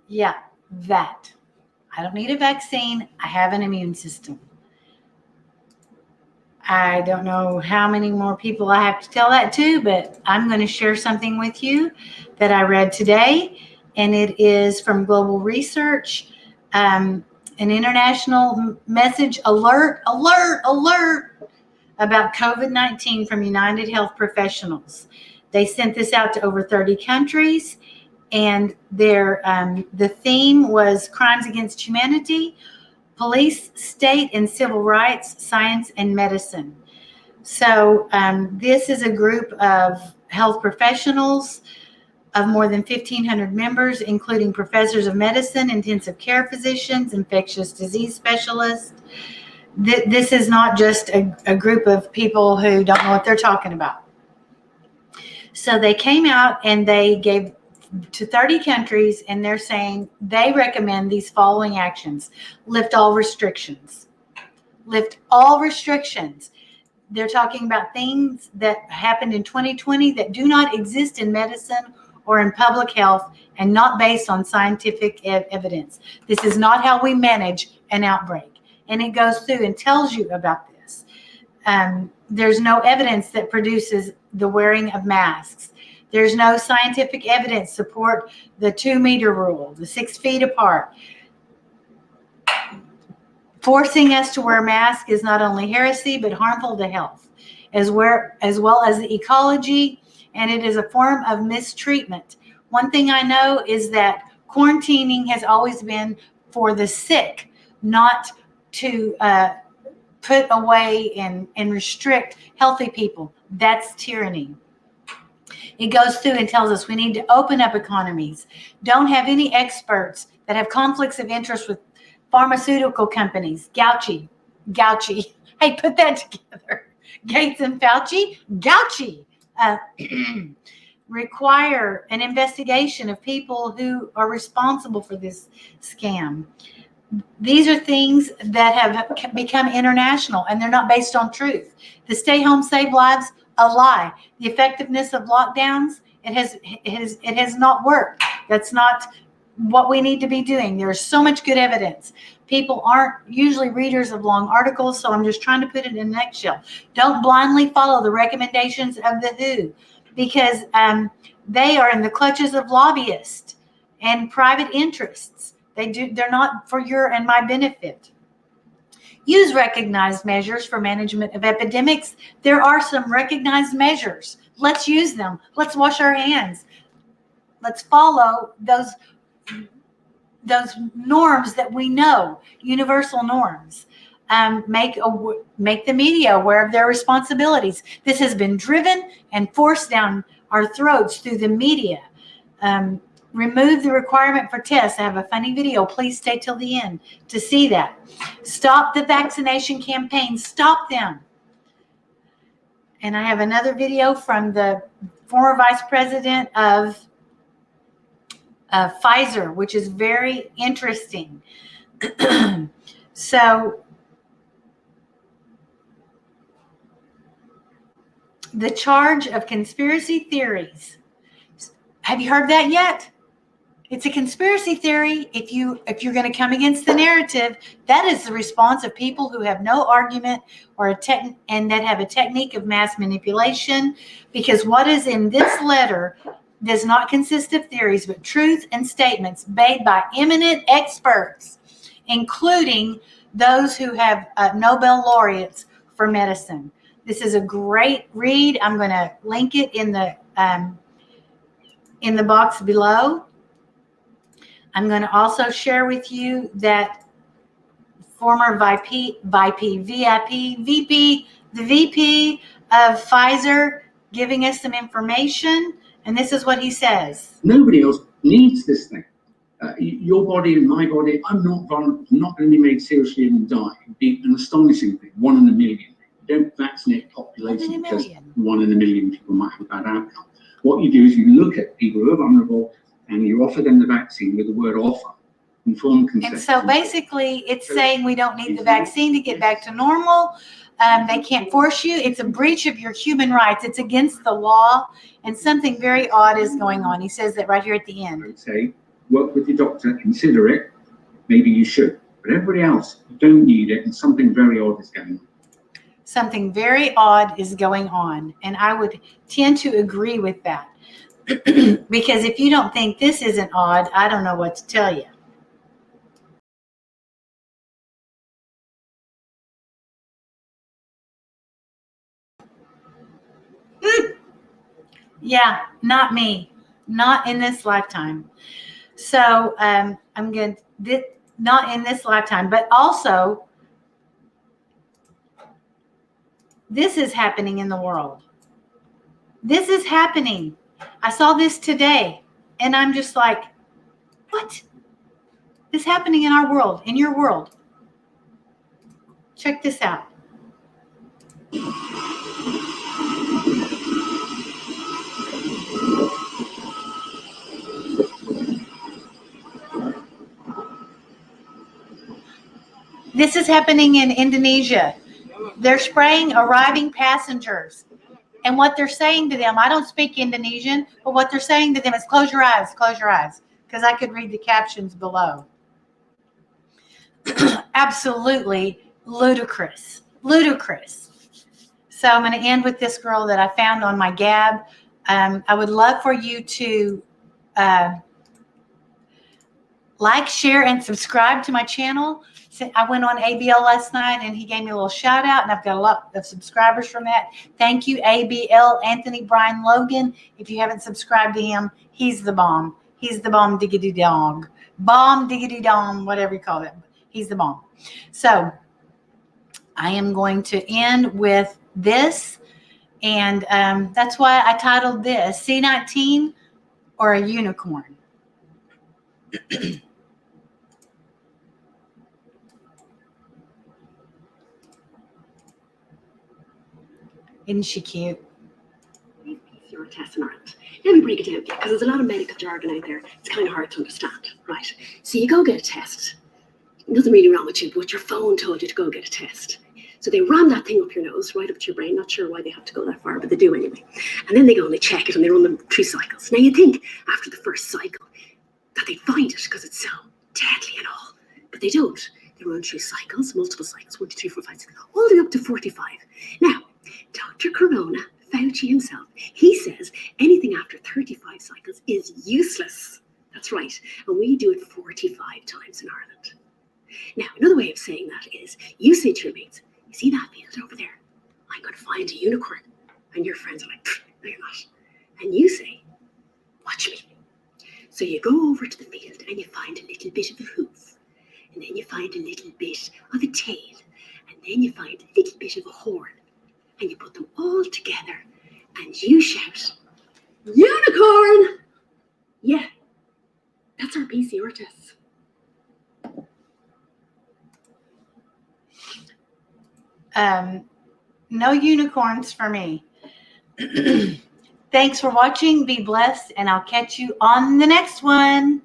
Yeah, that. I don't need a vaccine. I have an immune system. I don't know how many more people I have to tell that to, but I'm going to share something with you that I read today, and it is from Global Research, an international message alert about COVID-19 from United Health Professionals. They sent this out to over 30 countries, and the theme was crimes against humanity, police, state and civil rights, science, and medicine. So this is a group of health professionals of more than 1,500 members, including professors of medicine, intensive care physicians, infectious disease specialists. This is not just a group of people who don't know what they're talking about. So they came out and they gave to 30 countries, and they're saying they recommend these following actions. Lift all restrictions. Lift all restrictions. They're talking about things that happened in 2020 that do not exist in medicine or in public health and not based on scientific evidence. This is not how we manage an outbreak. And it goes through and tells you about this. There's no evidence that produces the wearing of masks. There's no scientific evidence support the 2-meter rule, the 6 feet apart. Forcing us to wear masks is not only heresy, but harmful to health, as well as the ecology, and it is a form of mistreatment. One thing I know is that quarantining has always been for the sick, not to put away and restrict healthy people. That's tyranny. It goes through and tells us we need to open up economies. Don't have any experts that have conflicts of interest with pharmaceutical companies. Gauci. Hey, put that together. Gates and Fauci. Gauci. Require an investigation of people who are responsible for this scam. These are things that have become international, and they're not based on truth. The stay home, save lives, a lie. The effectiveness of lockdowns, it has not worked. That's not what we need to be doing. There's so much good evidence. People aren't usually readers of long articles, so I'm just trying to put it in a nutshell. Don't blindly follow the recommendations of the WHO, because they are in the clutches of lobbyists and private interests. They're not for your and my benefit. Use recognized measures for management of epidemics. There are some recognized measures. Let's use them. Let's wash our hands. Let's follow those norms that we know, universal norms. Make the media aware of their responsibilities. This has been driven and forced down our throats through the media. Remove the requirement for tests. I have a funny video. Please stay till the end to see that. Stop the vaccination campaign. Stop them. And I have another video from the former vice president of Pfizer, which is very interesting. So the charge of conspiracy theories. Have you heard that yet? It's a conspiracy theory. If you're going to come against the narrative, that is the response of people who have no argument and that have a technique of mass manipulation. Because what is in this letter does not consist of theories, but truth and statements made by eminent experts, including those who have Nobel laureates for medicine. This is a great read. I'm going to link it in the box below. I'm going to also share with you that former VP of Pfizer giving us some information, and this is what he says. Nobody else needs this thing. Your body and my body, I'm not vulnerable, not going to be made seriously and die. It'd be an astonishing thing, 1 in a million. You don't vaccinate population because 1 in a million people might have a bad outcome. What you do is you look at people who are vulnerable and you offer them the vaccine with the word offer, informed consent. And so basically it's saying we don't need the vaccine to get back to normal. They can't force you. It's a breach of your human rights. It's against the law, and something very odd is going on. He says that right here at the end. Say work with your doctor, consider it. Maybe you should. But everybody else, you don't need it, and something very odd is going on. Something very odd is going on. And I would tend to agree with that. Because if you don't think this isn't odd, I don't know what to tell you. Yeah, not me. Not in this lifetime. So I'm going to, not in this lifetime, but also this is happening in the world. This is happening. I saw this today and I'm just like, what? This is happening in our world, in your world. Check this out. This is happening in Indonesia. They're spraying arriving passengers. And what they're saying to them, I don't speak Indonesian, but what they're saying to them is close your eyes, because I could read the captions below. Absolutely ludicrous. Ludicrous. So I'm going to end with this girl that I found on my Gab. I would love for you to like, share, and subscribe to my channel. I went on ABL last night and he gave me a little shout out, and I've got a lot of subscribers from that. Thank you, ABL, Anthony Brian Logan. If you haven't subscribed to him, he's the bomb. He's the bomb diggity dong. Bomb diggity dong, whatever you call it. He's the bomb. So I am going to end with this. And that's why I titled this C19 or a Unicorn. Isn't she cute? PCR tests in Ireland. Let me break it down for you, because there's a lot of medical jargon out there. It's kind of hard to understand, right? So you go get a test. Nothing really wrong with you, but your phone told you to go get a test. So they ram that thing up your nose, right up to your brain. Not sure why they have to go that far, but they do anyway. And then they go and they check it and they run them through cycles. Now you think after the first cycle that they'd find it because it's so deadly and all, but they don't. They run through cycles, multiple cycles, 1, 2, 3, 4, 5, 6, all the way up to 45. Now, Dr. Corona, Fauci himself, he says anything after 35 cycles is useless. That's right. And we do it 45 times in Ireland. Now, another way of saying that is you say to your mates, you see that field over there? I'm going to find a unicorn. And your friends are like, no, you're not. And you say, watch me. So you go over to the field and you find a little bit of a hoof. And then you find a little bit of a tail. And then you find a little bit of a horn. And you put them all together and you shout, unicorn! Yeah, that's our PCR test. No unicorns for me. Thanks for watching. Be blessed, and I'll catch you on the next one.